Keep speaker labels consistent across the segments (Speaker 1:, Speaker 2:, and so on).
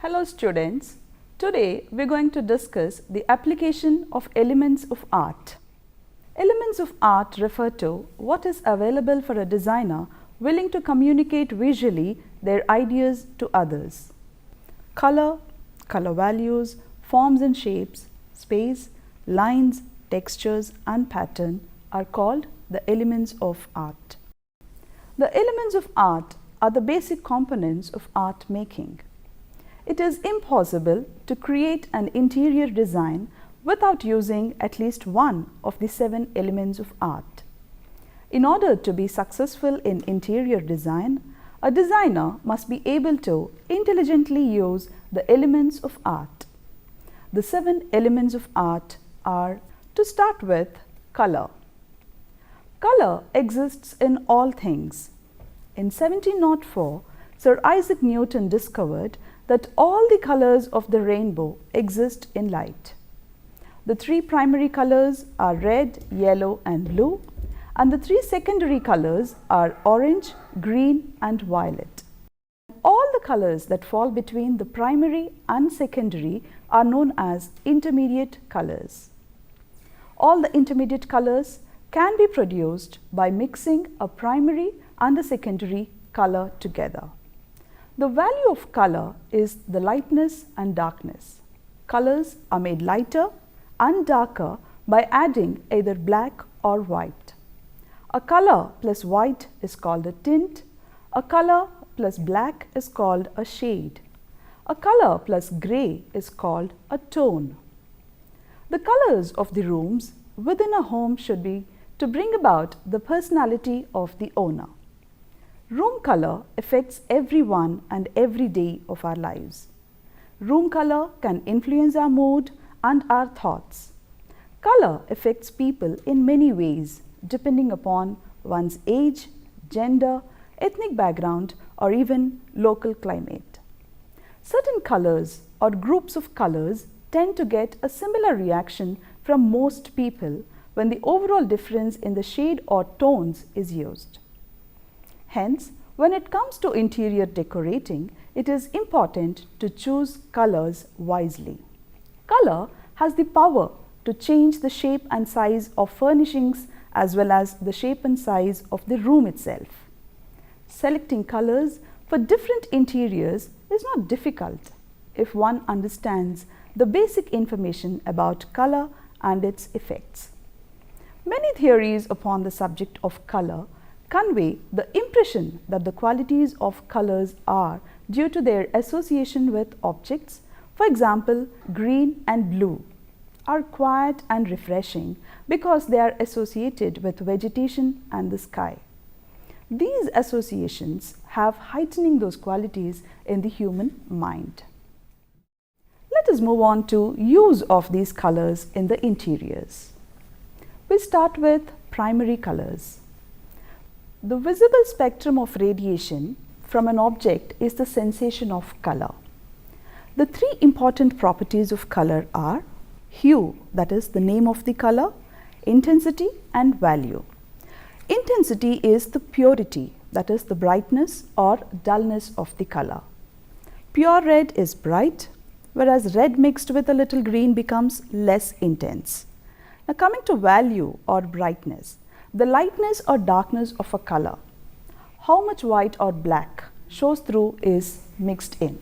Speaker 1: Hello students, today we are going to discuss the application of elements of art. Elements of art refer to what is available for a designer willing to communicate visually their ideas to others. Color, color values, forms and shapes, space, lines, textures and pattern are called the elements of art. The elements of art are the basic components of art making. It is impossible to create an interior design without using at least one of the 7 elements of art. In order to be successful in interior design, a designer must be able to intelligently use the elements of art. The 7 elements of art are, to start with, color. Color exists in all things. In 1704, Sir Isaac Newton discovered that all the colors of the rainbow exist in light. The 3 primary colors are red, yellow and blue, and the 3 secondary colors are orange, green and violet. All the colors that fall between the primary and secondary are known as intermediate colors. All the intermediate colors can be produced by mixing a primary and a secondary color together. The value of color is the lightness and darkness. Colors are made lighter and darker by adding either black or white. A color plus white is called a tint. A color plus black is called a shade. A color plus gray is called a tone. The colors of the rooms within a home should be to bring about the personality of the owner. Room color affects everyone and every day of our lives. Room color can influence our mood and our thoughts. Color affects people in many ways depending upon one's age, gender, ethnic background or even local climate. Certain colors or groups of colors tend to get a similar reaction from most people when the overall difference in the shade or tones is used. Hence, when it comes to interior decorating, it is important to choose colors wisely. Color has the power to change the shape and size of furnishings as well as the shape and size of the room itself. Selecting colors for different interiors is not difficult if one understands the basic information about color and its effects. Many theories upon the subject of color convey the impression that the qualities of colors are due to their association with objects. For example, green and blue are quiet and refreshing because they are associated with vegetation and the sky. These associations have heightening those qualities in the human mind. Let us move on to use of these colors in the interiors. We start with primary colors. The visible spectrum of radiation from an object is the sensation of color. The 3 important properties of color are hue, that is the name of the color, intensity and value. Intensity is the purity, that is the brightness or dullness of the color. Pure red is bright, whereas red mixed with a little green becomes less intense. Now coming to value or brightness, the lightness or darkness of a color, how much white or black shows through is mixed in.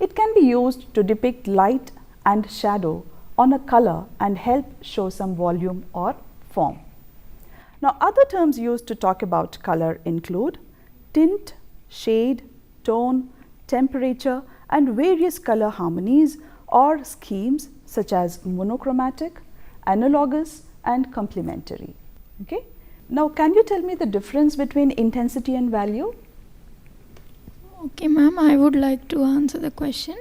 Speaker 1: It can be used to depict light and shadow on a color and help show some volume or form. Now other terms used to talk about color include tint, shade, tone, temperature and various color harmonies or schemes such as monochromatic, analogous and complementary. Okay. Now, can you tell me the difference between intensity and value?
Speaker 2: Okay, ma'am, I would like to answer the question.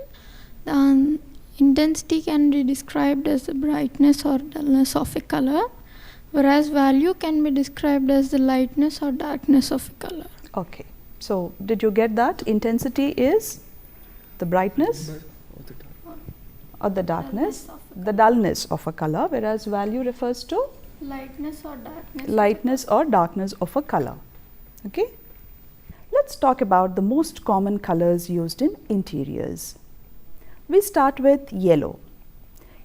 Speaker 2: The intensity can be described as the brightness or dullness of a color, whereas value can be described as the lightness or darkness of a color.
Speaker 1: Okay. So, did you get that? Intensity is the brightness or the darkness, the dullness of a color, whereas value refers to
Speaker 2: lightness
Speaker 1: or darkness of a color. Okay. Let's talk about the most common colors used in interiors. We start with yellow.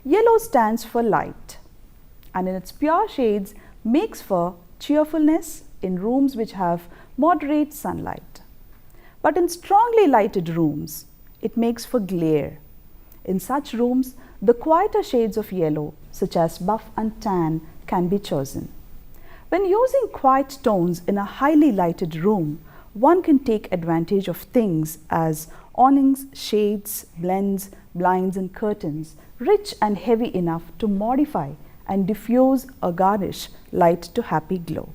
Speaker 1: Yellow stands for light and in its pure shades makes for cheerfulness in rooms which have moderate sunlight. But in strongly lighted rooms, it makes for glare. In such rooms, the quieter shades of yellow, such as buff and tan, can be chosen. When using quiet tones in a highly lighted room, one can take advantage of things as awnings, shades, blends, blinds and curtains, rich and heavy enough to modify and diffuse or garnish light to happy glow.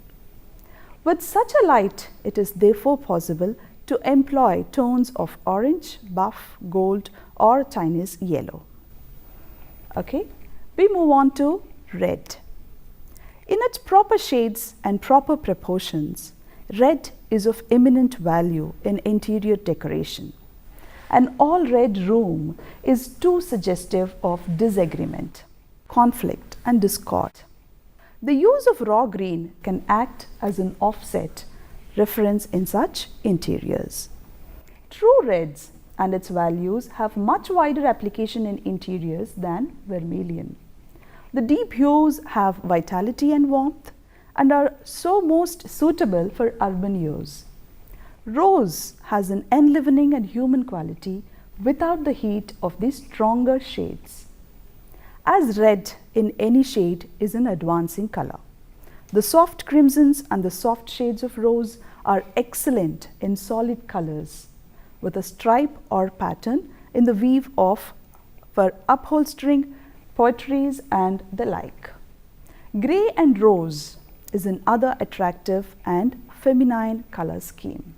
Speaker 1: With such a light, it is therefore possible to employ tones of orange, buff, gold or Chinese yellow. Okay, we move on to red. In its proper shades and proper proportions, red is of eminent value in interior decoration. An all red room is too suggestive of disagreement, conflict and discord. The use of raw green can act as an offset reference in such interiors. True reds and its values have much wider application in interiors than vermilion. The deep hues have vitality and warmth and are so most suitable for urban use. Rose has an enlivening and human quality without the heat of the stronger shades. As red in any shade is an advancing color. The soft crimsons and the soft shades of rose are excellent in solid colors with a stripe or pattern in the weave of for upholstering, poetries and the like. Grey and rose is another attractive and feminine color scheme.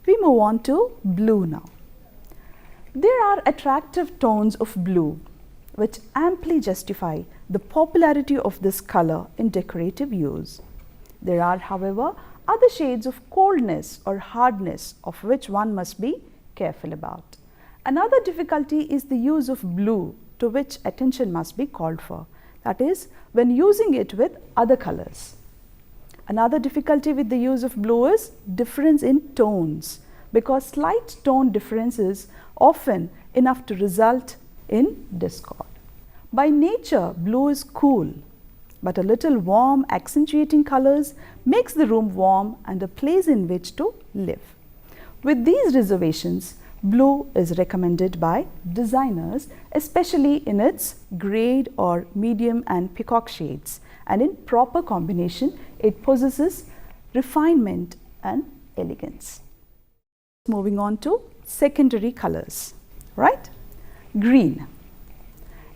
Speaker 1: We move on to blue now. There are attractive tones of blue which amply justify the popularity of this color in decorative use. There are, however, other shades of coldness or hardness of which one must be careful about. Another difficulty is the use of blue to which attention must be called for, that is, when using it with other colors. Another difficulty with the use of blue is difference in tones, because slight tone differences often enough to result in discord. By nature, blue is cool, but a little warm accentuating colors makes the room warm and a place in which to live. With these reservations, blue is recommended by designers, especially in its grade or medium and peacock shades, and in proper combination it possesses refinement and elegance. Moving on to secondary colors, right? Green.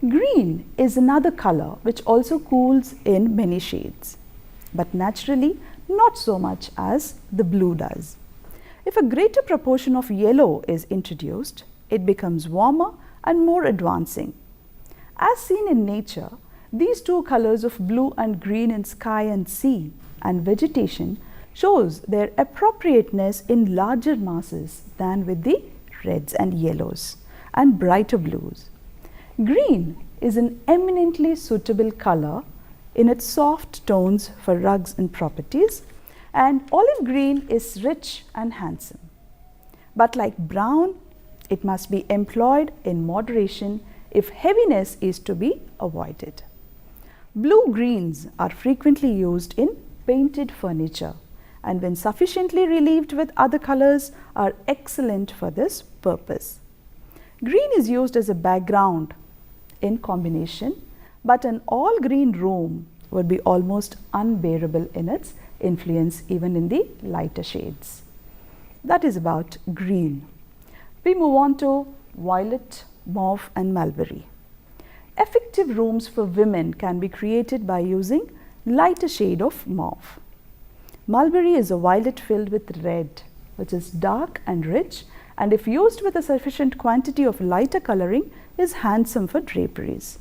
Speaker 1: Green is another color which also cools in many shades, but naturally not so much as the blue does. If a greater proportion of yellow is introduced, it becomes warmer and more advancing. As seen in nature, these two colors of blue and green in sky and sea and vegetation shows their appropriateness in larger masses than with the reds and yellows and brighter blues. Green is an eminently suitable color in its soft tones for rugs and properties, and olive green is rich and handsome. But like brown, it must be employed in moderation if heaviness is to be avoided. Blue greens are frequently used in painted furniture, and when sufficiently relieved with other colors are excellent for this purpose. Green is used as a background in combination, but an all green room would be almost unbearable in its influence even in the lighter shades. That is about green. We move on to violet, mauve and mulberry. Effective rooms for women can be created by using lighter shade of mauve. Mulberry is a violet filled with red, which is dark and rich, and if used with a sufficient quantity of lighter coloring is handsome for draperies.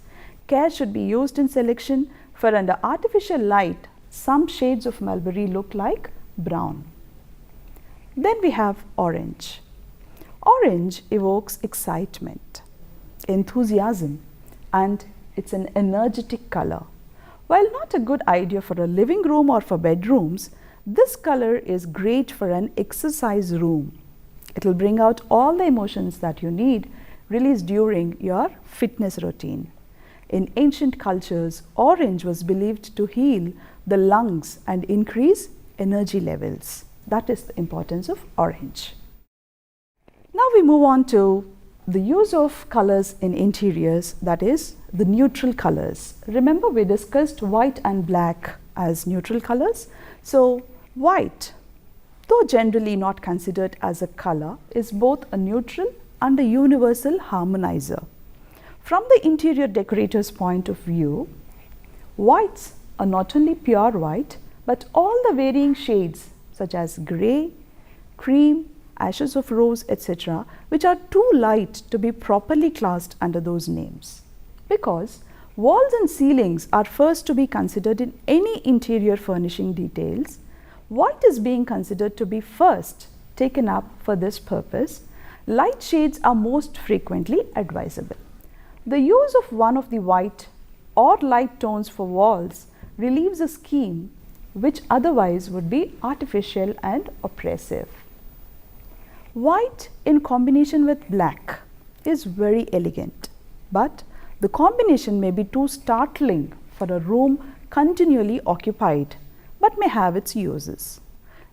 Speaker 1: Care should be used in selection, for under artificial light some shades of mulberry look like brown. Then we have orange. Orange evokes excitement, enthusiasm, and it's an energetic color. While not a good idea for a living room or for bedrooms, this color is great for an exercise room. It will bring out all the emotions that you need released during your fitness routine. In ancient cultures, orange was believed to heal the lungs and increase energy levels. That is the importance of orange. Now we move on to the use of colors in interiors, that is the neutral colors. Remember, we discussed white and black as neutral colors. So white, though generally not considered as a color, is both a neutral and a universal harmonizer. From the interior decorator's point of view, whites are not only pure white, but all the varying shades such as grey, cream, ashes of rose, etc., which are too light to be properly classed under those names. Because walls and ceilings are first to be considered in any interior furnishing details, white is being considered to be first taken up for this purpose. Light shades are most frequently advisable. The use of one of the white or light tones for walls relieves a scheme which otherwise would be artificial and oppressive. White in combination with black is very elegant, but the combination may be too startling for a room continually occupied, but may have its uses.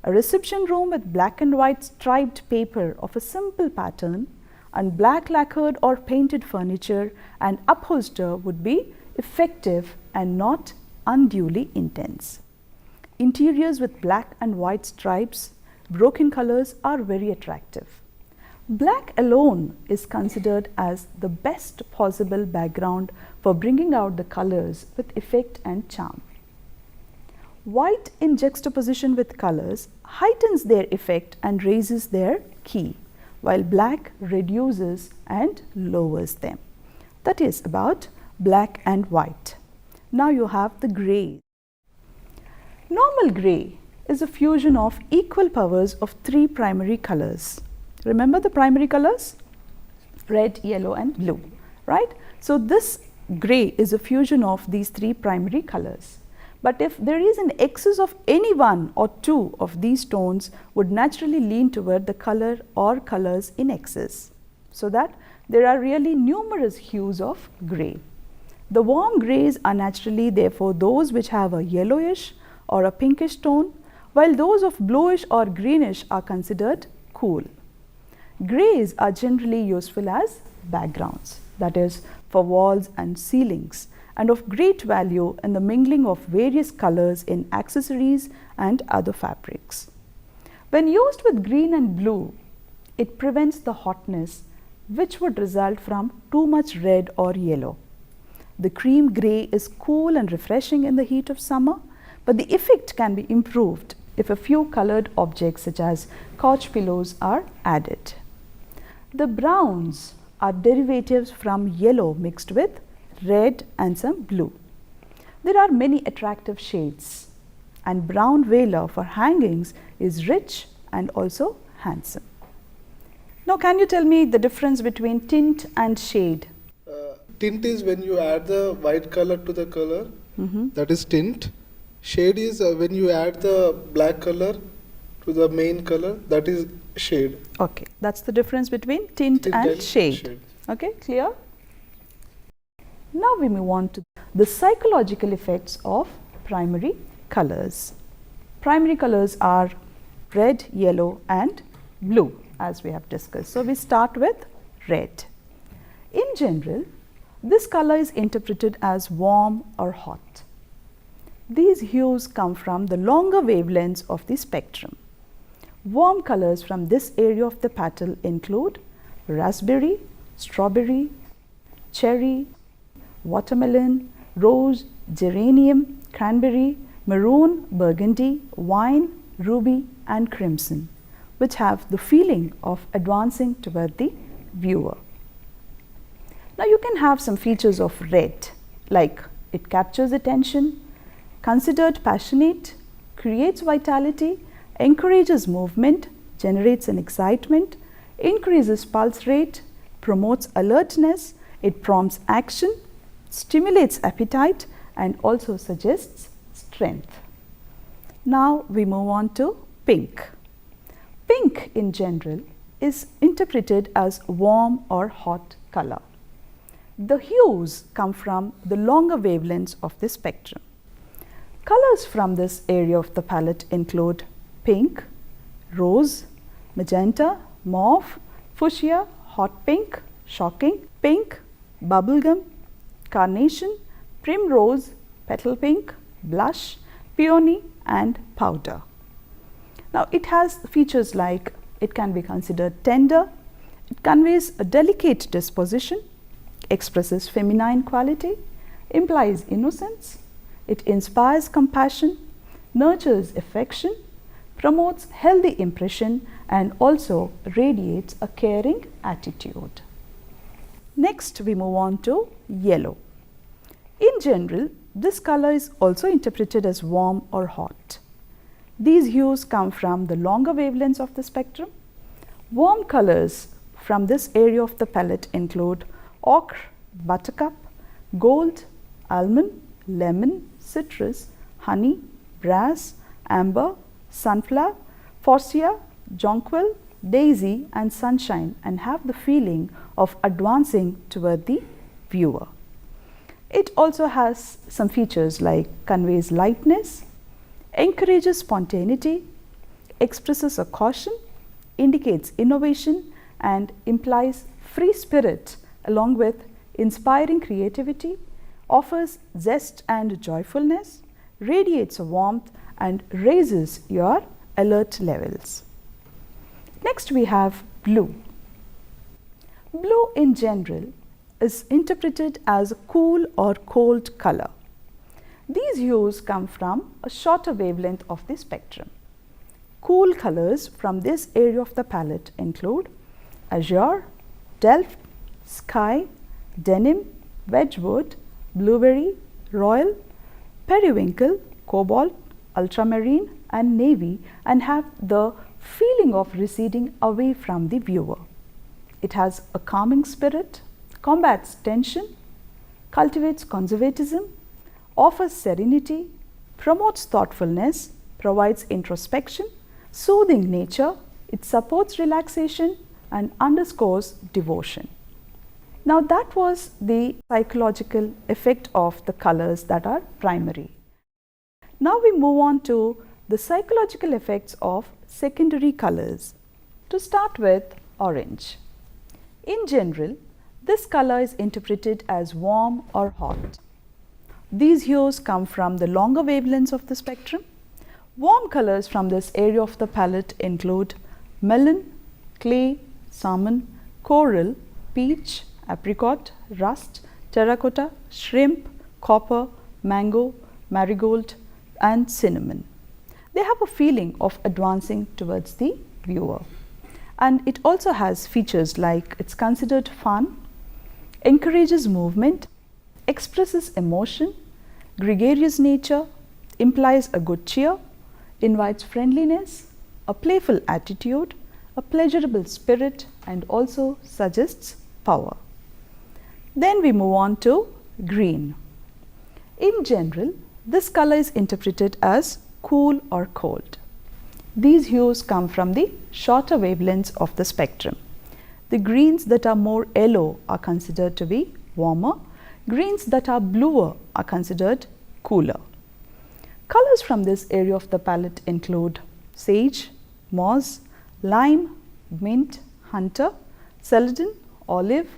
Speaker 1: A reception room with black and white striped paper of a simple pattern and black lacquered or painted furniture and upholster would be effective and not unduly intense. Interiors with black and white stripes, broken colors are very attractive. Black alone is considered as the best possible background for bringing out the colors with effect and charm. White in juxtaposition with colors heightens their effect and raises their key, while black reduces and lowers them. That is about black and white. Now you have the grey. Normal grey is a fusion of equal powers of three primary colors. Remember the primary colors? Red, yellow and blue, right? So this grey is a fusion of these three primary colors. But if there is an excess of any one or two of these tones, would naturally lean toward the color or colors in excess, so that there are really numerous hues of grey. The warm greys are naturally therefore those which have a yellowish or a pinkish tone, while those of bluish or greenish are considered cool. Greys are generally useful as backgrounds, that is for walls and ceilings, and of great value in the mingling of various colors in accessories and other fabrics. When used with green and blue, it prevents the hotness which would result from too much red or yellow. The cream grey is cool and refreshing in the heat of summer, but the effect can be improved if a few colored objects such as couch pillows are added. The browns are derivatives from yellow mixed with red and some blue. There are many attractive shades, and brown veiler for hangings is rich and also handsome. Now can you tell me the difference between tint and shade?
Speaker 3: Tint is when you add the white color to the color, that is tint. Shade is when you add the black color to the main color, that is shade.
Speaker 1: Okay, that's the difference between tint and shade. Okay, clear? Now we move on to the psychological effects of primary colors. Primary colors are red, yellow and blue, as we have discussed. So we start with red. In general, this color is interpreted as warm or hot. These hues come from the longer wavelengths of the spectrum. Warm colors from this area of the petal include raspberry, strawberry, cherry, watermelon, rose, geranium, cranberry, maroon, burgundy, wine, ruby and crimson, which have the feeling of advancing toward the viewer. Now you can have some features of red, like it captures attention, considered passionate, creates vitality, encourages movement, generates an excitement, increases pulse rate, promotes alertness, it prompts action, stimulates appetite and also suggests strength. Now we move on to pink. Pink in general is interpreted as warm or hot color. The hues come from the longer wavelengths of the spectrum. Colors from this area of the palette include pink, rose, magenta, mauve, fuchsia, hot pink, shocking, pink, bubblegum, carnation, primrose, petal pink, blush, peony and powder. Now it has features like it can be considered tender, it conveys a delicate disposition, expresses feminine quality, implies innocence, it inspires compassion, nurtures affection, promotes healthy impression and also radiates a caring attitude. Next we move on to yellow. In general, this color is also interpreted as warm or hot. These hues come from the longer wavelengths of the spectrum. Warm colors from this area of the palette include ochre, buttercup, gold, almond, lemon, citrus, honey, brass, amber, sunflower, fuchsia, jonquil, daisy and sunshine, and have the feeling of advancing toward the viewer. It also has some features like conveys lightness, encourages spontaneity, expresses a caution, indicates innovation and implies free spirit along with inspiring creativity, offers zest and joyfulness, radiates a warmth and raises your alert levels. Next we have blue. Blue in general is interpreted as a cool or cold color. These hues come from a shorter wavelength of the spectrum. Cool colors from this area of the palette include azure, delft, sky, denim, wedgwood, blueberry, royal, periwinkle, cobalt, ultramarine and navy, and have the feeling of receding away from the viewer. It has a calming spirit, combats tension, cultivates conservatism, offers serenity, promotes thoughtfulness, provides introspection, soothing nature, it supports relaxation and underscores devotion. Now that was the psychological effect of the colors that are primary. Now we move on to the psychological effects of secondary colors. To start with, orange. In general, this color is interpreted as warm or hot. These hues come from the longer wavelengths of the spectrum. Warm colors from this area of the palette include melon, clay, salmon, coral, peach, apricot, rust, terracotta, shrimp, copper, mango, marigold and cinnamon. They have a feeling of advancing towards the viewer. And it also has features like it's considered fun, encourages movement, expresses emotion, gregarious nature, implies a good cheer, invites friendliness, a playful attitude, a pleasurable spirit and also suggests power. Then we move on to green. In general, this color is interpreted as cool or cold. These hues come from the shorter wavelengths of the spectrum. The greens that are more yellow are considered to be warmer. Greens that are bluer are considered cooler. Colors from this area of the palette include sage, moss, lime, mint, hunter, celadon, olive,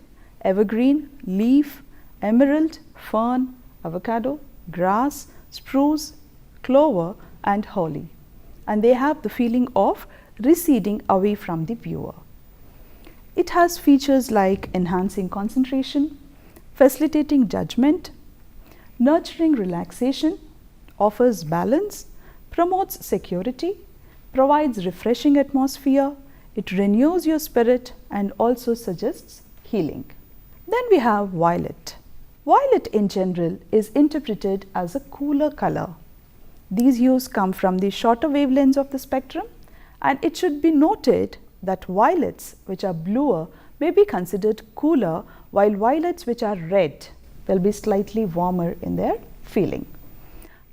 Speaker 1: evergreen, leaf, emerald, fern, avocado, grass, spruce, clover and holly. And they have the feeling of receding away from the viewer. It has features like enhancing concentration, facilitating judgment, nurturing relaxation, offers balance, promotes security, provides refreshing atmosphere, it renews your spirit and also suggests healing. Then we have violet. Violet in general is interpreted as a cooler color. These hues come from the shorter wavelengths of the spectrum, and it should be noted that violets which are bluer may be considered cooler, while violets which are red will be slightly warmer in their feeling.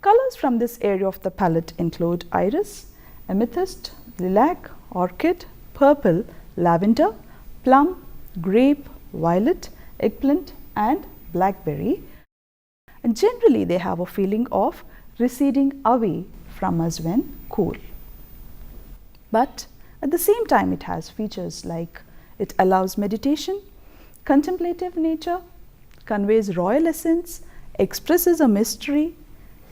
Speaker 1: Colors from this area of the palette include iris, amethyst, lilac, orchid, purple, lavender, plum, grape, violet, eggplant and blackberry. And generally they have a feeling of receding away from us when cool. But at the same time it has features like it allows meditation, contemplative nature, conveys royal essence, expresses a mystery,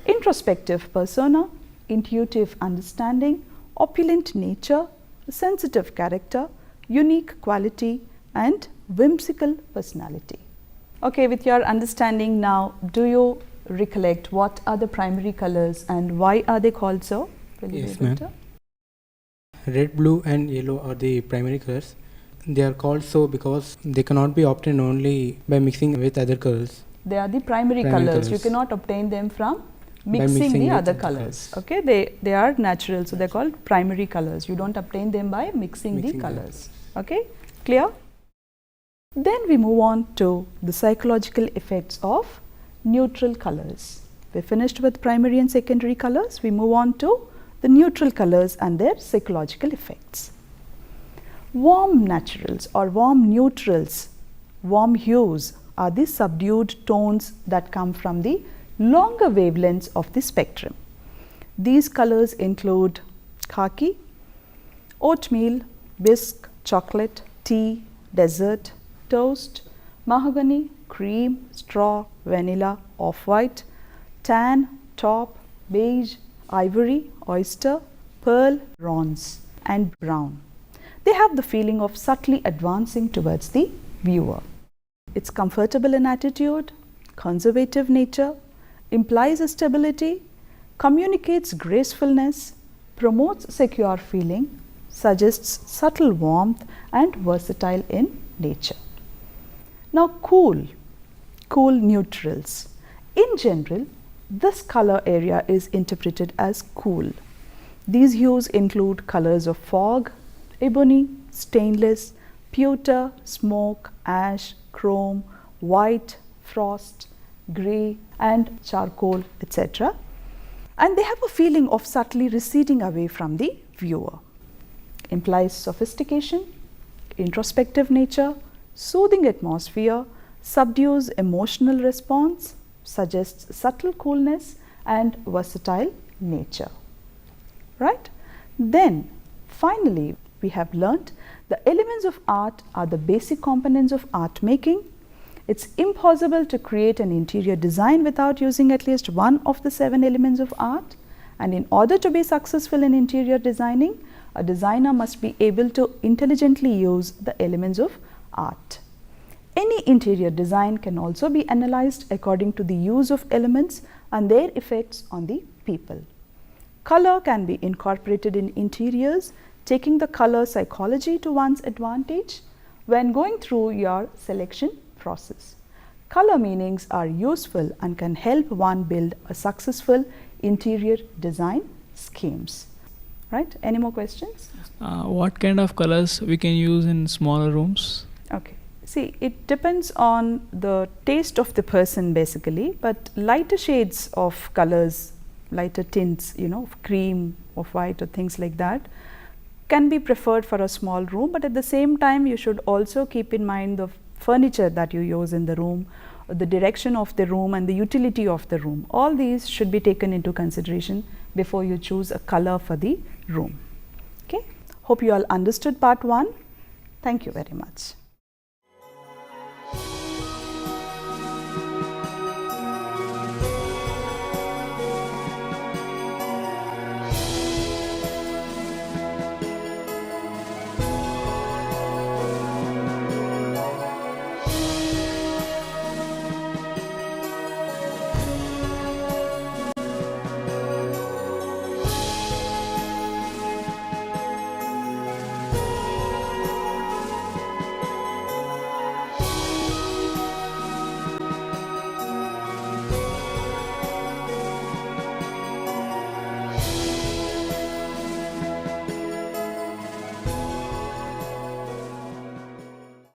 Speaker 1: introspective persona, intuitive understanding, opulent nature, sensitive character, unique quality and whimsical personality. Okay, with your understanding now, do you recollect what are the primary colors and why are they called so? Will you
Speaker 4: Yes,
Speaker 1: be able
Speaker 4: ma'am.
Speaker 1: to?
Speaker 4: Red, blue and yellow are the primary colors. They are called so because they cannot be obtained only by mixing with other colors.
Speaker 1: They are the primary colors. You cannot obtain them from mixing the
Speaker 4: with
Speaker 1: other
Speaker 4: other
Speaker 1: colors.
Speaker 4: colors.
Speaker 1: Okay, they are natural, so they are called primary colors. You don't obtain them by mixing the
Speaker 4: Mixing them.
Speaker 1: colors. Okay, clear? Then we move on to the psychological effects of neutral colors. We finished with primary and secondary colors. We move on to the neutral colors and their psychological effects. Warm naturals or warm neutrals, warm hues are the subdued tones that come from the longer wavelengths of the spectrum. These colors include khaki, oatmeal, bisque, chocolate, tea, desert, toast, mahogany, cream, straw, vanilla, off-white, tan, taupe, beige, ivory, oyster, pearl, bronze and brown. They have the feeling of subtly advancing towards the viewer. It's comfortable in attitude, conservative nature, implies a stability, communicates gracefulness, promotes secure feeling, suggests subtle warmth and versatile in nature. Now cool neutrals. In general, this color area is interpreted as cool. These hues include colors of fog, ebony, stainless, pewter, smoke, ash, chrome, white, frost, grey and charcoal, etc. And they have a feeling of subtly receding away from the viewer. Implies sophistication, introspective nature, soothing atmosphere, subdues emotional response, suggests subtle coolness and versatile nature. Right? Then finally we have learnt the elements of art are the basic components of art making. It's impossible to create an interior design without using at least one of the 7 elements of art, and in order to be successful in interior designing, a designer must be able to intelligently use the elements of art. Any interior design can also be analyzed according to the use of elements and their effects on the people. Color can be incorporated in interiors, taking the color psychology to one's advantage when going through your selection process. Color meanings are useful and can help one build a successful interior design schemes. Right? Any more questions?
Speaker 5: What kind of colors we can use in smaller rooms?
Speaker 1: Okay. See, it depends on the taste of the person basically, but lighter shades of colors, lighter tints, of cream, of white or things like that can be preferred for a small room, but at the same time you should also keep in mind the furniture that you use in the room, the direction of the room and the utility of the room. All these should be taken into consideration before you choose a color for the room. Okay. Hope you all understood part 1. Thank you very much.